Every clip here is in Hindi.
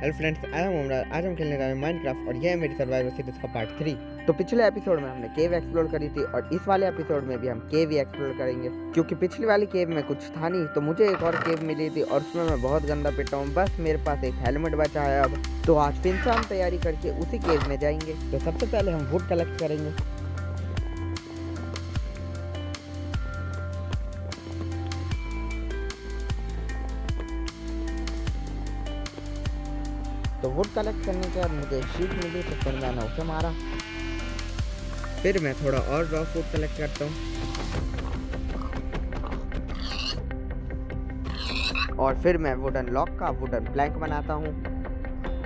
Hello friends, I am Umran. आज हम खेलने जा रहे हैं माइनक्राफ्ट और यह है मेरी सर्वाइवल सीरीज का पार्ट 3। तो पिछले एपिसोड में हमने केव एक्सप्लोर करी थी और इस वाले एपिसोड में भी हम केव ही एक्सप्लोर करेंगे, क्योंकि पिछली वाली केव में कुछ था नहीं तो मुझे एक और केव मिली थी और उसमें मैं बहुत गंदा पिटा हूँ। बस मेरे पास एक हेलमेट बचा है अब। तो आज फिर से हम तैयारी करके उसी केव में जाएंगे। तो सबसे पहले हम वुड कलेक्ट करेंगे। तो वुड कलेक्ट करने के बाद मुझे शीट मिली तो फिर मैंने उसे मारा। फिर मैं थोड़ा और रॉ फूड कलेक्ट करता हूँ और फिर मैं वुडन लॉक का वुडन प्लैंक बनाता हूँ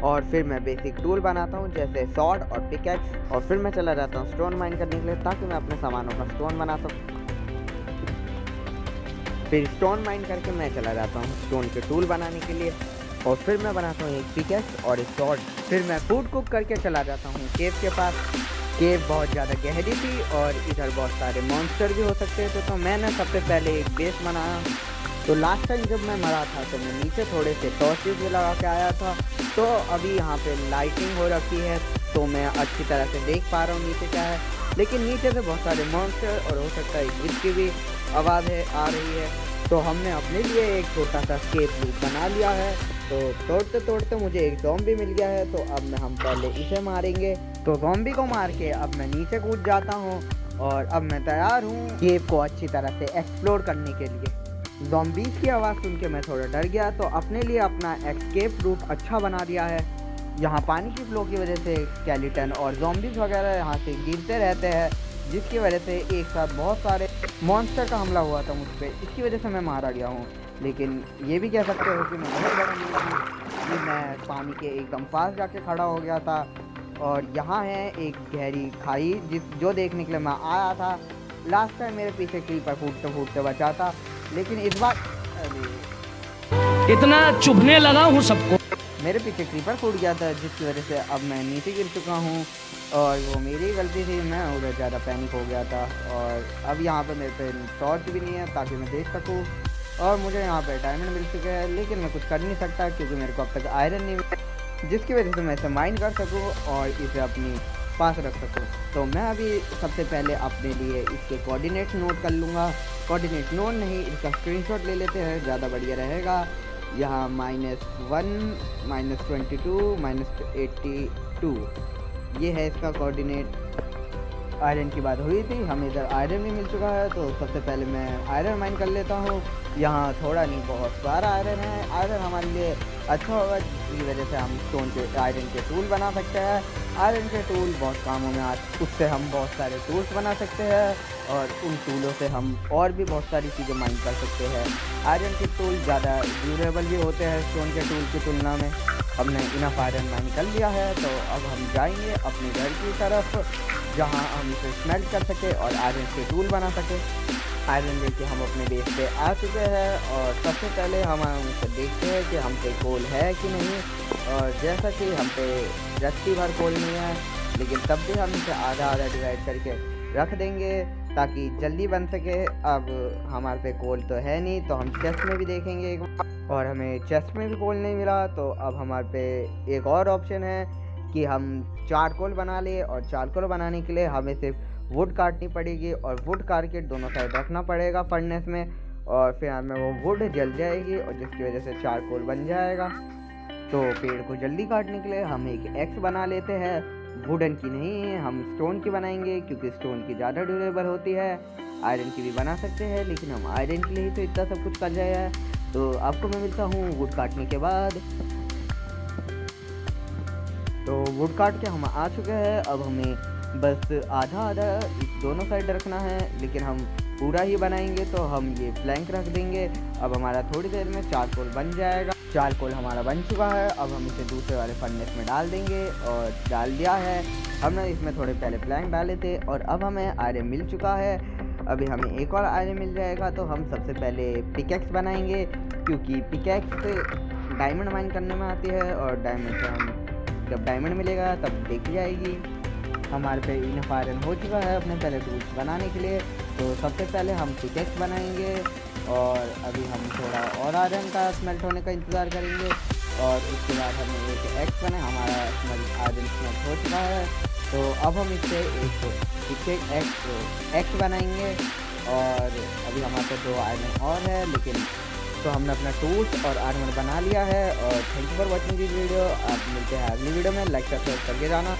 और फिर मैं बेसिक टूल बनाता हूँ जैसे सॉर्ड और पिकैक्स। और फिर मैं चला जाता हूँ स्टोन माइन करने के लिए ताकि मैं अपने सामानों का स्टोन बना सकूँ। फिर स्टोन माइन करके मैं चला जाता हूँ स्टोन के टूल बनाने के लिए और फिर मैं बनाता हूँ एक पिकैक्स और एक सॉर्ड। फिर मैं फूड कुक करके चला जाता हूँ केव के पास। केव बहुत ज़्यादा गहरी थी और इधर बहुत सारे मॉन्स्टर भी हो सकते थे, तो मैंने सबसे पहले एक बेस बनाया। तो लास्ट टाइम जब मैं मरा था तो मैं नीचे थोड़े से टॉर्चेस भी लगा के आया था। तो अभी यहाँ पे लाइटिंग हो रखी है तो मैं अच्छी तरह से देख पा रहा हूँ नीचे क्या है, लेकिन नीचे से बहुत सारे मॉन्स्टर और हो सकता है ग्लिच की भी आवाज़ आ रही है। तो हमने अपने लिए एक छोटा सा स्केप रूट बना लिया है। तो तोड़ते तोड़ते मुझे एक ज़ॉम्बी मिल गया है, तो अब हम पहले इसे मारेंगे। तो ज़ॉम्बी को मार के अब मैं नीचे कूद जाता हूँ और अब मैं तैयार हूँ केव को अच्छी तरह से एक्सप्लोर करने के लिए। ज़ॉम्बीज़ की आवाज़ सुन के मैं थोड़ा डर गया, तो अपने लिए अपना एस्केप रूट अच्छा बना दिया है। यहाँ पानी की फ्लो की वजह से स्केलेटन और ज़ॉम्बीज़ वगैरह यहाँ से गिरते रहते हैं, जिसकी वजह से एक साथ बहुत सारे मॉन्स्टर का हमला हुआ था मुझ पर। इसकी वजह से मैं मारा गया हूँ। लेकिन ये भी कह सकते हो कि मैं बहुत बड़ा नहीं हूँ कि मैं पानी के एकदम पास जाके खड़ा हो गया था। और यहाँ है एक गहरी खाई जो देखने के लिए मैं आया था। लास्ट टाइम मेरे पीछे क्रीपर फूटते फूटते बचा था, लेकिन इस बार इतना चुभने लगा हूँ सबको। मेरे पीछे क्रीपर फूट गया था, जिसकी वजह से अब मैं नीचे गिर चुका हूँ और वो मेरी गलती थी। मैं उधर ज़्यादा पैनिक हो गया था और अब यहाँ पे मेरे पे टॉर्च भी नहीं है ताकि मैं देख सकूँ। और मुझे यहाँ पे डायमंड मिल चुके हैं, लेकिन मैं कुछ कर नहीं सकता क्योंकि मेरे को अब तक आयरन नहीं मिला, जिसकी वजह से मैं इसे माइन कर सकूँ और इसे अपनी पास रख सकूँ। तो मैं अभी सबसे पहले अपने लिए इसके कोऑर्डिनेट नोट कर लूँगा। कोऑर्डिनेट नोट नहीं, इसका स्क्रीनशॉट ले लेते हैं, ज़्यादा बढ़िया रहेगा। यहाँ -1 -22 -82 ये है इसका कोऑर्डिनेट। आयरन की बात हुई थी, हमें इधर आयरन भी मिल चुका है, तो सबसे पहले मैं आयरन माइन कर लेता हूँ। यहाँ थोड़ा नहीं बहुत सारा आयरन है। आयरन हमारे लिए अच्छा होगा, जिसकी वजह से हम स्टोन के आयरन के टूल बना सकते हैं। आयरन के टूल बहुत कामों में उससे हम बहुत सारे टूल्स बना सकते हैं और उन टूलों से हम और भी बहुत सारी चीज़ें माइन कर सकते हैं। आयरन के टूल ज़्यादा ड्यूरेबल भी होते हैं स्टोन के टूल की तुलना में। हमने इनफ आयरन माइन कर लिया है, तो अब हम जाएंगे अपने घर की तरफ, जहां हम इसे स्मेल्ट कर सके और आयरन के टूल बना सके। आयरन लेके हम अपने बेस पे आ चुके हैं और सबसे पहले हम उसे देखते हैं कि हम पे कोल है कि नहीं। और जैसा कि हम पे रत्ती भर कोल नहीं है, लेकिन तब भी हम इसे आधा आधा डिवाइड करके रख देंगे ताकि जल्दी बन सके। अब हमारे पे कोल तो है नहीं, तो हम चेस्ट में भी देखेंगे और हमें चेस्ट में भी कोल नहीं मिला। तो अब हमारे पे एक और ऑप्शन है कि हम चारकोल बना ले, और चारकोल बनाने के लिए हमें सिर्फ वुड काटनी पड़ेगी और वुड काट के दोनों साइड रखना पड़ेगा फर्नेस में, और फिर हमें वो वुड जल जाएगी और जिसकी वजह से चारकोल बन जाएगा। तो पेड़ को जल्दी काटने के लिए हम एक एक्स बना लेते हैं। वुडन की नहीं, हम स्टोन की बनाएंगे क्योंकि स्टोन की ज़्यादा ड्यूरेबल होती है। आयरन की भी बना सकते हैं, लेकिन हम आयरन के लिए ही तो इतना सब कुछ कर रहे हैं। तो आपको मैं मिलता हूँ वुड काटने के बाद। तो वुड काट के हम आ चुके हैं। अब हमें बस आधा आधा दोनों साइड रखना है, लेकिन हम पूरा ही बनाएंगे तो हम ये प्लैंक रख देंगे। अब हमारा थोड़ी देर में चारकोल बन जाएगा। चारकोल हमारा बन चुका है। अब हम इसे दूसरे वाले फर्नेस में डाल देंगे और डाल दिया है। हमने इसमें थोड़े पहले प्लैंक डाले थे और अब हमें आयरन मिल चुका है। अभी हमें एक और आयरन मिल जाएगा, तो हम सबसे पहले पिकैक्स बनाएंगे क्योंकि पिकैक्स डायमंड माइन करने में आती है और डायमंड से हम जब डायमंड मिलेगा तब देखी जाएगी। हमारे पे इनफ आयरन हो चुका है अपने पहले टूल्स बनाने के लिए। तो सबसे पहले हम पिकैक्स बनाएंगे और अभी हम थोड़ा और आयरन का स्मेल्ट होने का इंतज़ार करेंगे। और उसके बाद हमने एक एक्स बनाया, हमारा आयरन स्मेल्ट हो चुका है। तो अब हम इससे एक एक्स बनाएंगे। और अभी हमारे पास 2 आयरन और है, लेकिन तो हमने अपना टूल्स और आर्मर बना लिया है। और thank you for watching this video. आप मिलते हैं अगली वीडियो में, लाइक सब्सक्राइब करके जाना।